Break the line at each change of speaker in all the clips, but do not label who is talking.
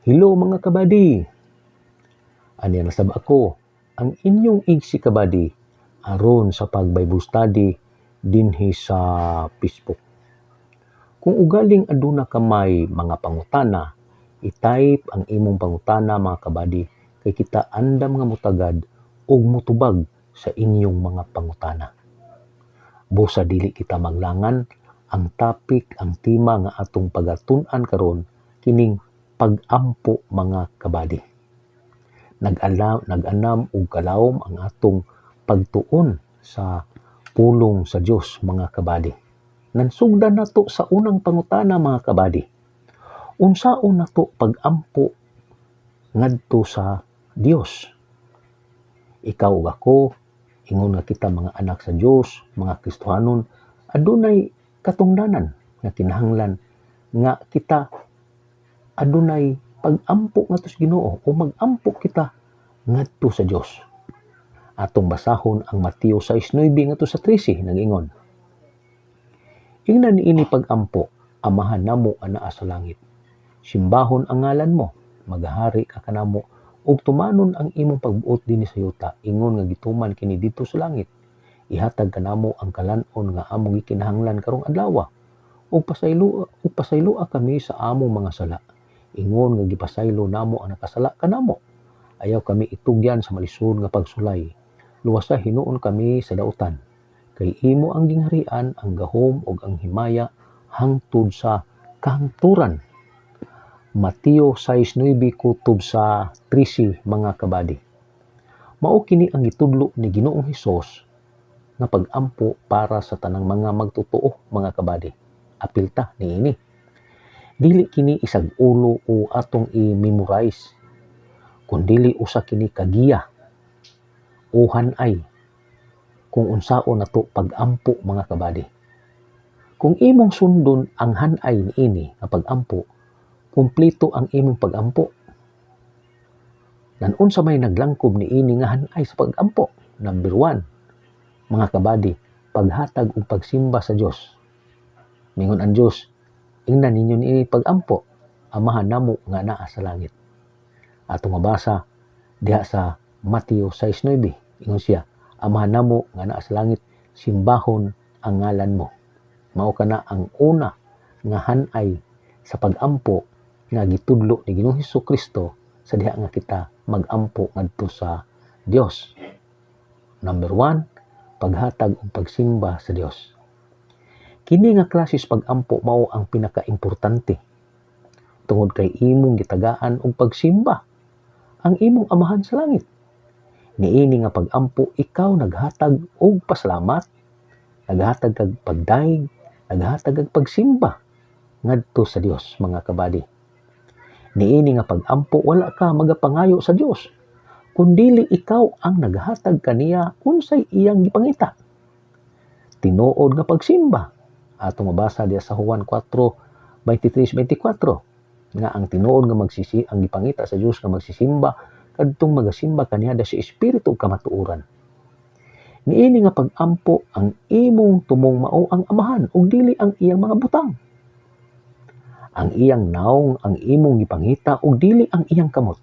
Hello mga kabady! Ani nasab ako, ang inyong igsi kabady aron sa pag-Bible study dinhi sa Facebook. Kung ugaling aduna ka may mga pangutana, i-type ang imong pangutana mga kabady kay kita andam nga mutagad ug mutubag sa inyong mga pangutana. Busa dili kita maglangan, ang topic, ang tema nga atong pagatun-an karon kining pag-ampo mga kabady. Nag-anam og kalawom ang atong pagtuon sa pulong sa Dios mga kabady. Nansugdan nato sa unang pangutana mga kabady. Unsaon nato pag-ampo ngadto sa Dios? Ikaw ug ako, ingon nga kita mga anak sa Dios, mga Kristohanon, adunay katungdanan nga kinahanglan nga kita adunay pag-ampo ngadto sa Ginoo o mag-ampo kita ngadto sa Dios. Atong basahon ang Mateo 6:9 ngadto sa 13 nag-ingon. Ingnan niini pag-ampo, Amahan namo anaa sa langit. Simbahon ang ngalan mo, magahari ka kanamo, ug tumanon ang imong pagbuot dinhi sa yuta, ingon nga gituman kini didto sa langit. Ihatag kanamo ang kalan-on nga among gikinahanglan karong adlaw. Ug pasayloa kami sa among mga sala. Ingon nga gipasaylo namo ang nakasala kanamo. Ayaw kami itugyan sa malisod nga pagsulay. Luwasa hinuon kami sa dautan. Kay imo ang gingharian, ang gahom ug ang himaya hangtod sa kahangturan. Mateo 6:9 kutob sa 13 mga kabady. Mao kini ang gitudlo ni Ginoong Hesus nga pag-ampo para sa tanang mga magtotoo mga kabady. Apilta niini. Dili kini isag ulo o atong i-memorize, kundili usa kini kagiya o hanay kung unsaon nato pag-ampo mga kabady. Kung imong sundon ang hanay niini nga pag-ampo, kumpleto ang imong pag-ampo. Nanon sa may naglangkob niini nga hanay sa pag-ampo. Number 1, mga kabady, paghatag ug pagsimba sa Dios. Mingon ang Dios, ingnan ninyo niini pag-ampo, Amahan namo nga naa sa langit. Atong mabasa diha sa Mateo 6:9, ingon siya, Amahan namo nga naa sa langit, simbahon ang ngalan mo. Mao kana ang una nga hanay sa pag-ampo nga gitudlo ni Ginoong Hesukristo sa diha nga kita mag-ampo ngadto sa Dios. Number 1, paghatag ug pagsimba sa Dios. Kini nga klase sa pag-ampo mao ang pinaka-importante. Tungod kay imong gitagaan og pagsimba ang imong Amahan sa langit. Niini nga pag-ampo ikaw naghatag og pasalamat, naghatag kag pagdaig, naghatag kag pagsimba ngadto sa Dios mga kabady. Niini nga pag-ampo wala ka magapangayo sa Dios, kundili ikaw ang naghatag kaniya unsay iyang gipangita. Tinuod nga pagsimba. Atong mabasa diya sa Juan 4:23-24 nga ang tinuod nga ang gipangita sa Dios nga magsisimba kadtong magasimba kaniya sa espiritu ug kamatuoran. Niini nga pag-ampo ang imong tumong mao ang Amahan ug dili ang iyang mga butang. Ang iyang naong ang imong gipangita ug dili ang iyang kamot.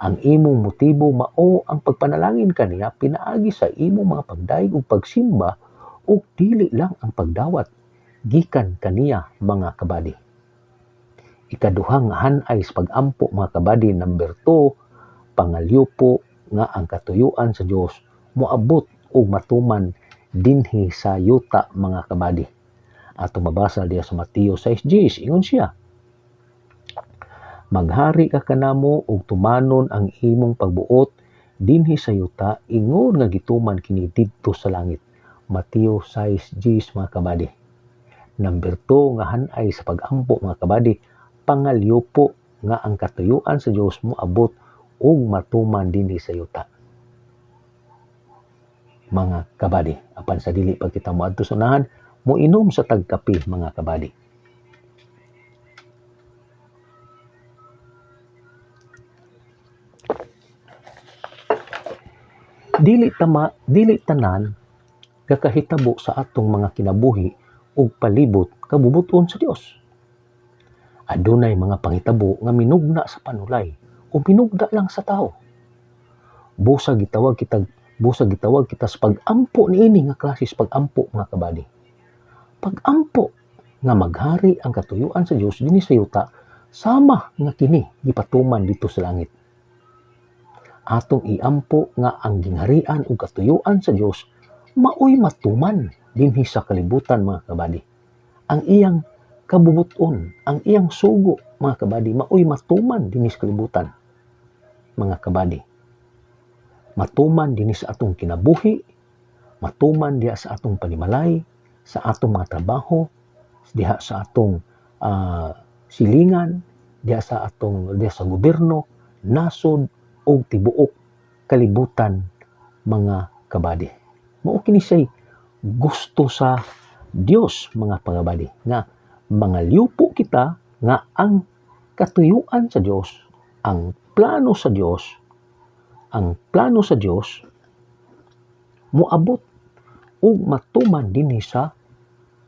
Ang imong motibo mao ang pagpanalangin kaniya pinaagi sa imong mga pagdaig ug pagsimba ug dili lang ang pagdawat gikan kaniya mga kabady. Ikaduhang hanay sa pag-ampo mga kabady, number 2, pangalyupo nga ang katuyuan sa Dios moabot og matuman dinhi sa yuta mga kabady. Atong mabasa diya sa Mateo 6:10, ingon siya, Maghari ka kanamo ug tumanon ang imong pagbuot dinhi sa yuta, ingon nga gituman kini didto sa langit. Mateo 6:10 mga kabady. Number 2 nga hanay sa pag-ampo mga kabady, pangalyupo nga ang katuyuan sa Dios moabot og matuman dinhi sa yuta. Mga kabady, apan sa dili pa kita moadto sa unahan, moinom sa tagkape mga kabady. Dili tanan gakahitabo sa atong mga kinabuhi ug palibot kabubuton sa Dios. Adunay mga pangitabo nga minugna sa panulay o minugda lang sa tao. Busa gitawag kita sa pag-ampo niini nga klase sa pag-ampo mga kabady. Pag-ampo nga maghari ang katuyuan sa Dios dinhi sa yuta sama nga kini gipatuman dito sa langit. Atong iampo nga ang gingharian ug katuyuan sa Dios maoy matuman dinhi sa kalibutan mga kabady. Ang iyang kabubuton, ang iyang sugo mga kabady maoy matuman dinhi sa kalibutan mga kabady. Matuman dinhi sa atong kinabuhi, matuman diha sa atong panimalay, sa atong mga trabaho, diha sa atong silingan, diha sa gobyerno, nasod o tibuok kalibutan mga kabady. Mao kini say gusto sa Dios mga kabady nga mangalyupo kita nga ang katuyuan sa Dios, ang plano sa Dios moabot ug matuman dinhi sa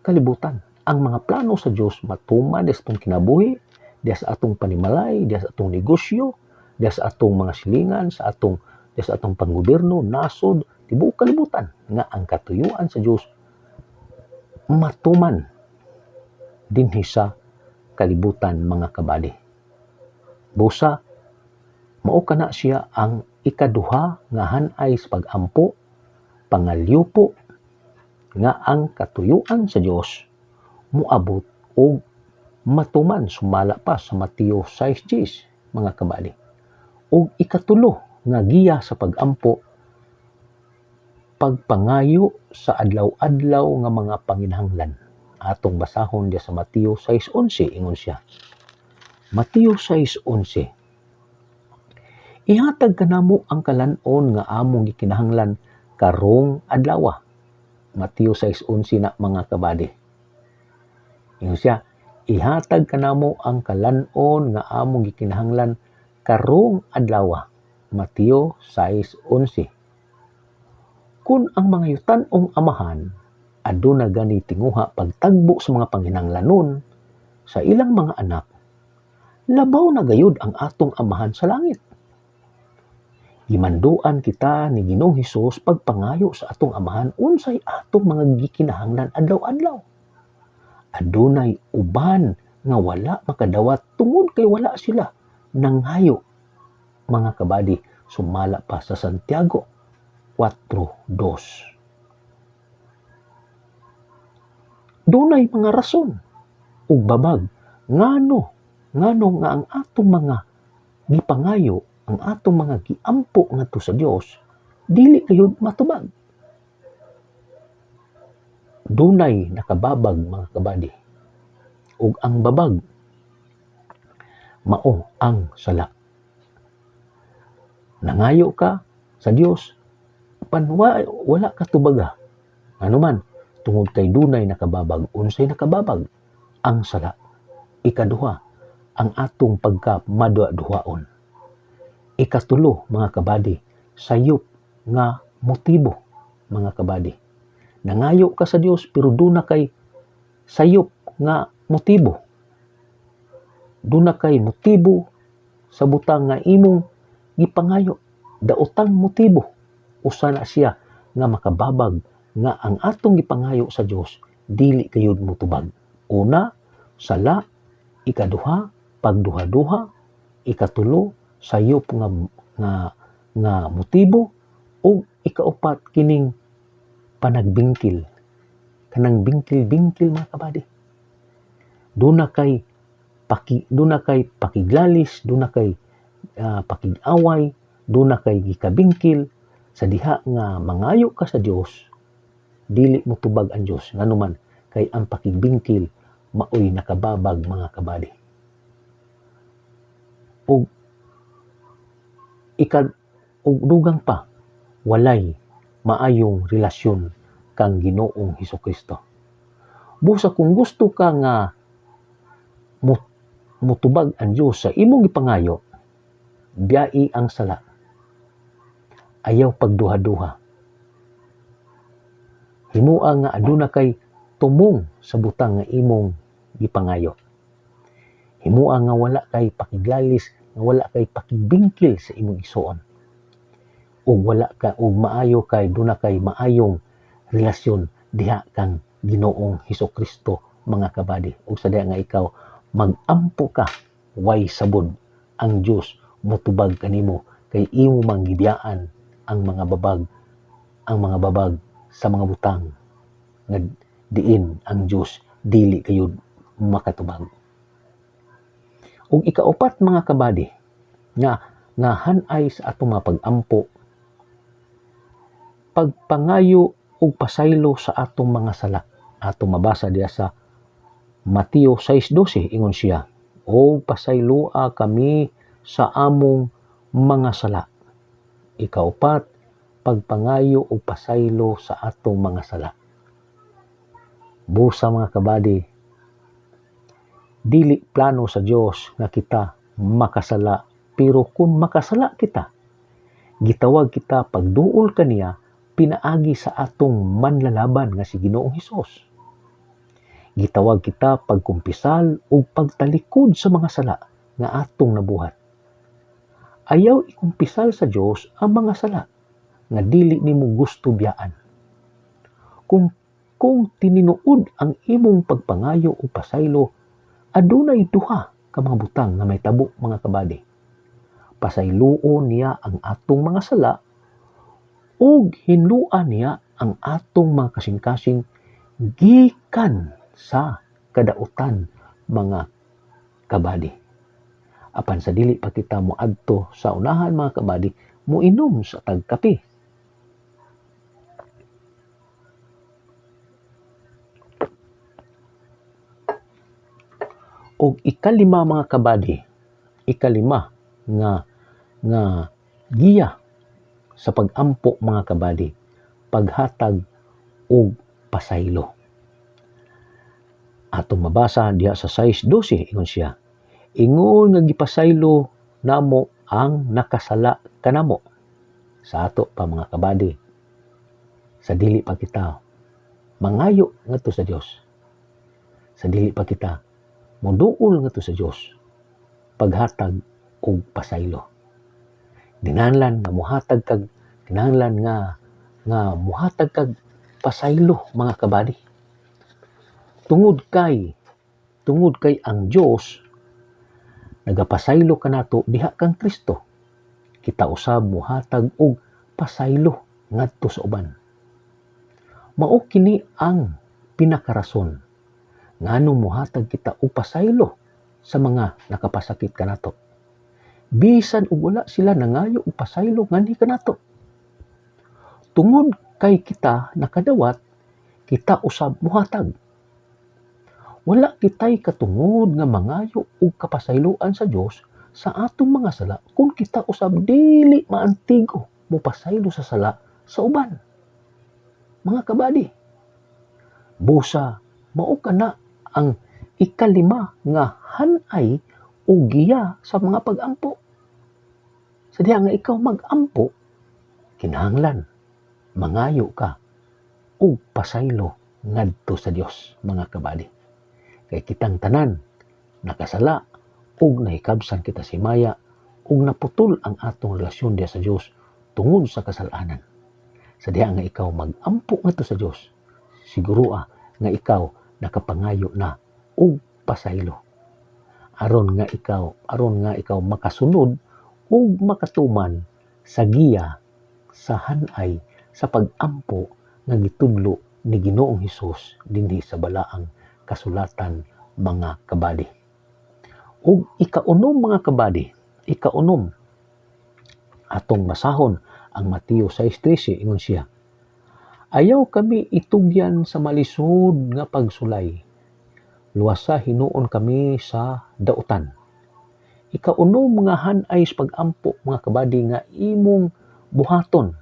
kalibutan. Ang mga plano sa Dios matuman sa atong kinabuhi, diha sa atong panimalay, diha sa atong negosyo, diha sa atong mga silingan, diha sa atong panggobyerno, nasod, tibuok kalibutan nga ang katuyuan sa Dios matuman dinhi sa kalibutan mga kabady. Busa mao kana siya ang ikaduha nga hanay sa pag-ampo, pangalyupo nga ang katuyuan sa Dios moabot og matuman sumala pa sa Mateo 6:10 mga kabady. Ug ikatulo nga giya sa pag-ampo, pagpangayo sa adlaw-adlaw nga mga panginahanglan. Atong basahon diya sa Mateo 6:11 ingon siya. Mateo 6:11. Ihatag kanamo ang kalan-on nga among gikinahanglan karong adlaw. Mateo 6:11 na mga kabady. Ingon siya, ihatag kanamo ang kalan-on nga among gikinahanglan karong adlaw. Mateo 6:11. Kung ang mga yutan-ong amahan aduna gani tinguha pagtagbo sa mga panginahanglanon sa ilang mga anak, labaw na gayud ang atong amahan sa langit. Gimanduan kita ni Ginoong Hesus pagpangayo sa atong amahan unsay atong mga gikinahanglan adlaw-adlaw. Adunay uban nga wala makadawat tungod kay wala sila nanghayo mga kabady, sumala pa sa Santiago 4:2. Dunay mga rason ug babag ngano nga ang atong mga gipangayo, ang atong mga giampo ngadto sa Dios dili kayud matubag. Dunay nakababag mga kabady. Ug ang babag mao ang sala. Nangayo ka sa Dios wala ka tubaga. Ano man tungod kay dunay nakababag, unsay nakababag? Ang sala. Ikaduha, ang atong pagka-madwa-duhaon. Ikatulo, mga kabady, sayop nga motibo, mga kabady. Nangayo ka sa Dios pero duna kay sayop nga motibo. Duna kay motibo sa butang nga imong gipangayo. Daotang motibo. Usa na siya nga makababag nga ang atong gipangayo sa Dios dili kayud motubag. Una, sala. Ikaduha, pagduha-duha. Ikatulo, sayop nga motibo. O ikaupat, kining panagbingkil. Kanang bingkil-bingkil mga kabady. Doon na kay pakiglalis, doon na kay pakig-away, doon na kay gikabingkil. Sa diha nga mangayo ka sa Dios, dili mo tubag ang Dios. Nganuman kay ang pakigbingkil maoy nakababag mga kabady. Ug dugang pa, walay maayong relasyon kang Ginoong Hesukristo. Busa kung gusto ka nga mutubag ang Dios sa imong gipangayo, biyai ang sala. Ayaw pagduha-duha. Himua nga aduna kay tumong sa butang nga imong gipangayo. Himua nga wala kay pakiglalis, nga wala kay pakigbingkil sa imong igsoon. Ug wala ka ug maayo kay duna kay maayong relasyon diha kang Ginoong Hesukristo mga kabady. Ug sa diha nga ikaw magampo ka, way sabod ang Dios motubag kanimo kay imo manggibiyaan ang mga babag sa mga butang nga diin ang Dios dili kayud makatubag. Ug ikaupat mga kabady nga hanay sa atong mga pag-ampo, pagpangayo ug pasaylo sa atong mga sala. Atong mabasa diya sa Mateo 6:12 ingon siya, "O pasayloa kami sa among mga sala." Ikaupat, pagpangayo ug pasaylo sa atong mga sala. Busa mga kabady, dili plano sa Dios nga kita makasala, pero kung makasala kita, gitawag kita pagduol kaniya pinaagi sa atong manlalaban nga si Ginoong Hesus. Gitawag kita pagkumpisal ug pagtalikod sa mga sala nga atong nabuhat. Ayaw ikumpisal sa Dios ang mga sala nga dili nimo gusto biyaan. Kung tininuod ang imong pagpangayo o pasaylo, adunay duha ka mga butang nga may tabo mga kabady. Pasayloon niya ang atong mga sala ug hinluan niya ang atong mga kasing-kasing gikan sa kadautan mga kabady. Apan sa dili pa kita moadto sa unahan mga kabady, moinom sa tagkape. Og ikalima mga kabady, nga giya sa pag-ampo mga kabady, paghatag og pasaylo. Atong mabasa diha sa 6:12 ingon siya, "Ingon nga gipasaylo namo ang nakasala kanamo." Sa ato pa mga kabady, sa dili pa kita mangayo ngadto sa Dios, sa dili pa kita moduol ngadto sa Dios, paghatag og pasaylo. Kinahanglan nga muhatag kag pasaylo mga kabady. Tungod kay ang Dios nagapasaylo kanato diha kang Kristo. Kita usab muhatag og pasaylo ngadto sa uban. Mao kini ang pinakarason nganong muhatag kita og pasaylo sa mga nakapasakit kanato. Bisan ug wala sila nangayo og pasaylo ngani kanato. Tungod kay kita nakadawat, kita usab muhatag. Wala kitay katungod nga mangayo og kapasayloan sa Dios sa atong mga sala kung kita usab dili maantigo mo pasaylo sa sala sa uban. Mga kabady, busa mao kana ang ikalima nga hanay o giya sa mga pag-ampo. Sa diha nga ikaw mag-ampo, kinahanglan mangayo ka og pasaylo ngadto sa Dios mga kabady. Kay kitang tanan nakasala ug nahikabsan kita si Maya ug naputol ang atong relasyon diha sa Dios tungod sa kasalanan. Sa diha nga ikaw mag-ampo ngadto sa Dios, siguro nga ikaw nakapangayo na og pasaylo. Aron nga ikaw makasunod ug makatuman sa giya sa hanay sa pag-ampo nga gitudlo ni Ginoong Hesus dinhi sa balaang kasulatan mga kabady. Ug ikaunom mga kabady, atong basahon ang Mateo 6:13 ingon siya, "Ayaw kami itugyan sa malisod nga pagsulay. Luwasa hinuon kami sa dautan." Ikaunom nga hanay sa pag-ampo mga kabady nga imong buhaton,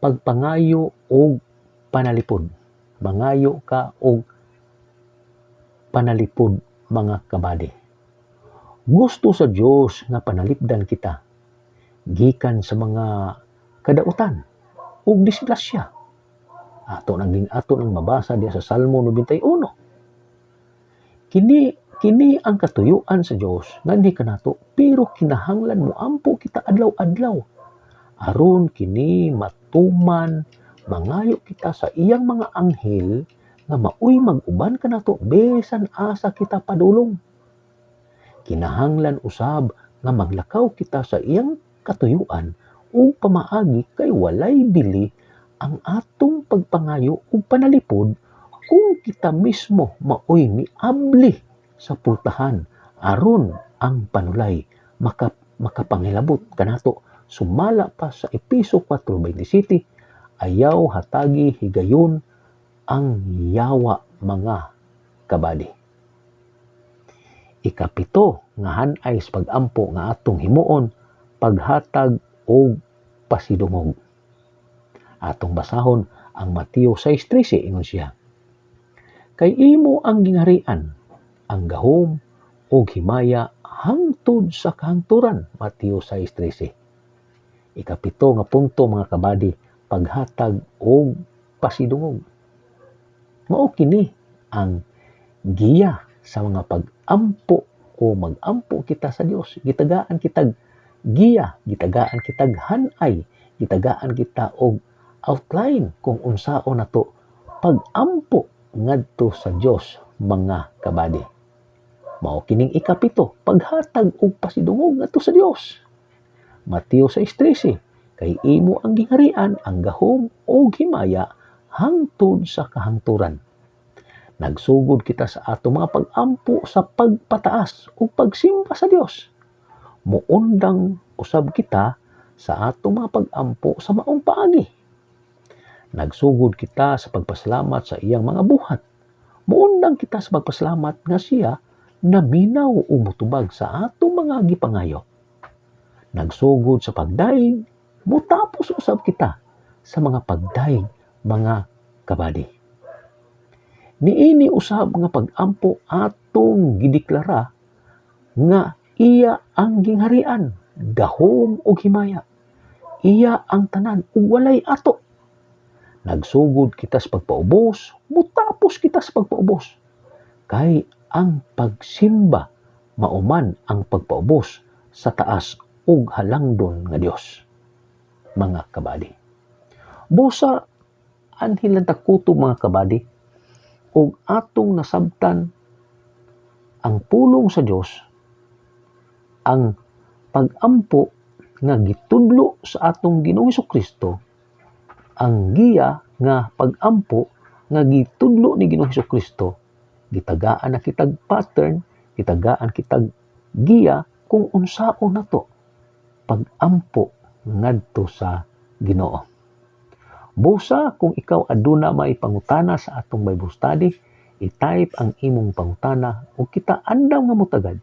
pagpangayo og panalipod. Mangayo ka og panalipod mga kabady. Gusto sa Dios nga panalipdan kita gikan sa mga kadautan ug disgrasya. Ato nang mabasa diya sa Salmo 91. Kini kini ang katuyuan sa Dios nga hindi kanato, pero kinahanglan mo ampo kita adlaw-adlaw aron kini matuman mangayo kita sa iyang mga anghel nga maoy mag-uban kanato besan asa kita padulong. Kinahanglan usab nga maglakaw kita sa iyang katuyuan ug pamaagi kay walay bili ang atong pagpangayo ug panalipod kung kita mismo maoy miabli sa pultahan aron ang panulay makapangilabot kanato. Sumala pa sa Episo 4:27, ayaw hatagi higayon ang yawa mga kabadi. Ikapito nga hanay sa pag-ampo nga atong himuon, paghatag o pasidungog. Atong basahon ang Mateo 6:13 ingon siya. Kay imo ang gingharian, ang gahom o himaya hangtod sa kahangturan. Mateo 6:13. Ikapito nga punto mga kabadi, paghatag o pasidungog. Mao kini ang giya sa mga pag-ampo o mag-ampo kita sa Dios. Gitagaan kitag giya, gitagaan kitag hanay, gitagaan kita og outline kung unsaon nato pag-ampo ngadto sa Dios mga kabadi. Mao kining ikapito, paghatag og pasidungog ngadto sa Dios. Mateo 6:13, kay imo ang gingharian, ang gahom o himaya hangtod sa kahangturan. Nagsugod kita sa atong mga pag-ampo sa pagpataas o pagsimba sa Dios. Muundang usab kita sa atong mga pag-ampo sa maong paagi. Nagsugod kita sa pagpasalamat sa iyang mga buhat. Muundang kita sa pagpasalamat nga siya naminaw o mutubag sa atong mga gipangayo. Nagsugod sa pagdaig, mutapos usab kita sa mga pagdaig mga kabadi. Niini usab nga pag-ampo atong gideklara nga iya ang gingharian, gahom ug himaya. Iya ang tanan ug walay ato. Nagsugod kita sa pagpaubos, mutapos kita sa pagpaubos. Kay ang pagsimba mauman ang pagpaubos sa taas ug halangdon nga Dios. Mga kabadi. Busa anhin lang takuto mga kabadi ug atong nasabtan ang pulong sa Dios, ang pag-ampo nga gitudlo sa atong Ginoong Hesukristo, ang giya nga pag-ampo nga gitudlo ni Ginoong Hesukristo, gitagaan na kitag pattern, gitagaan kitag giya kung unsaon nato pag-ampo ngadto sa Ginoo. Busa kung ikaw aduna may pangutana sa atong Bible study, i-type ang imong pangutana o kita andaw nga mutagad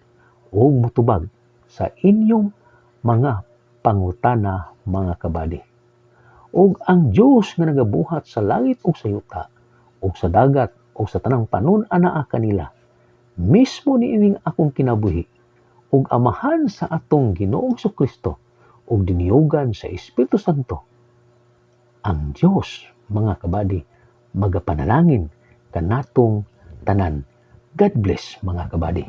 o mutubag sa inyong mga pangutana mga kabadi. Og ang Dios nga nagabuhat sa langit ug sa yuta ug sa dagat ug sa tanang panun-anaa kanila, mismo niining akong kinabuhi ug amahan sa atong Ginoong Hesukristo ug diniyogan sa Espiritu Santo, ang Dios mga kabadi magapanalangin kanatong tanan. God bless mga kabadi.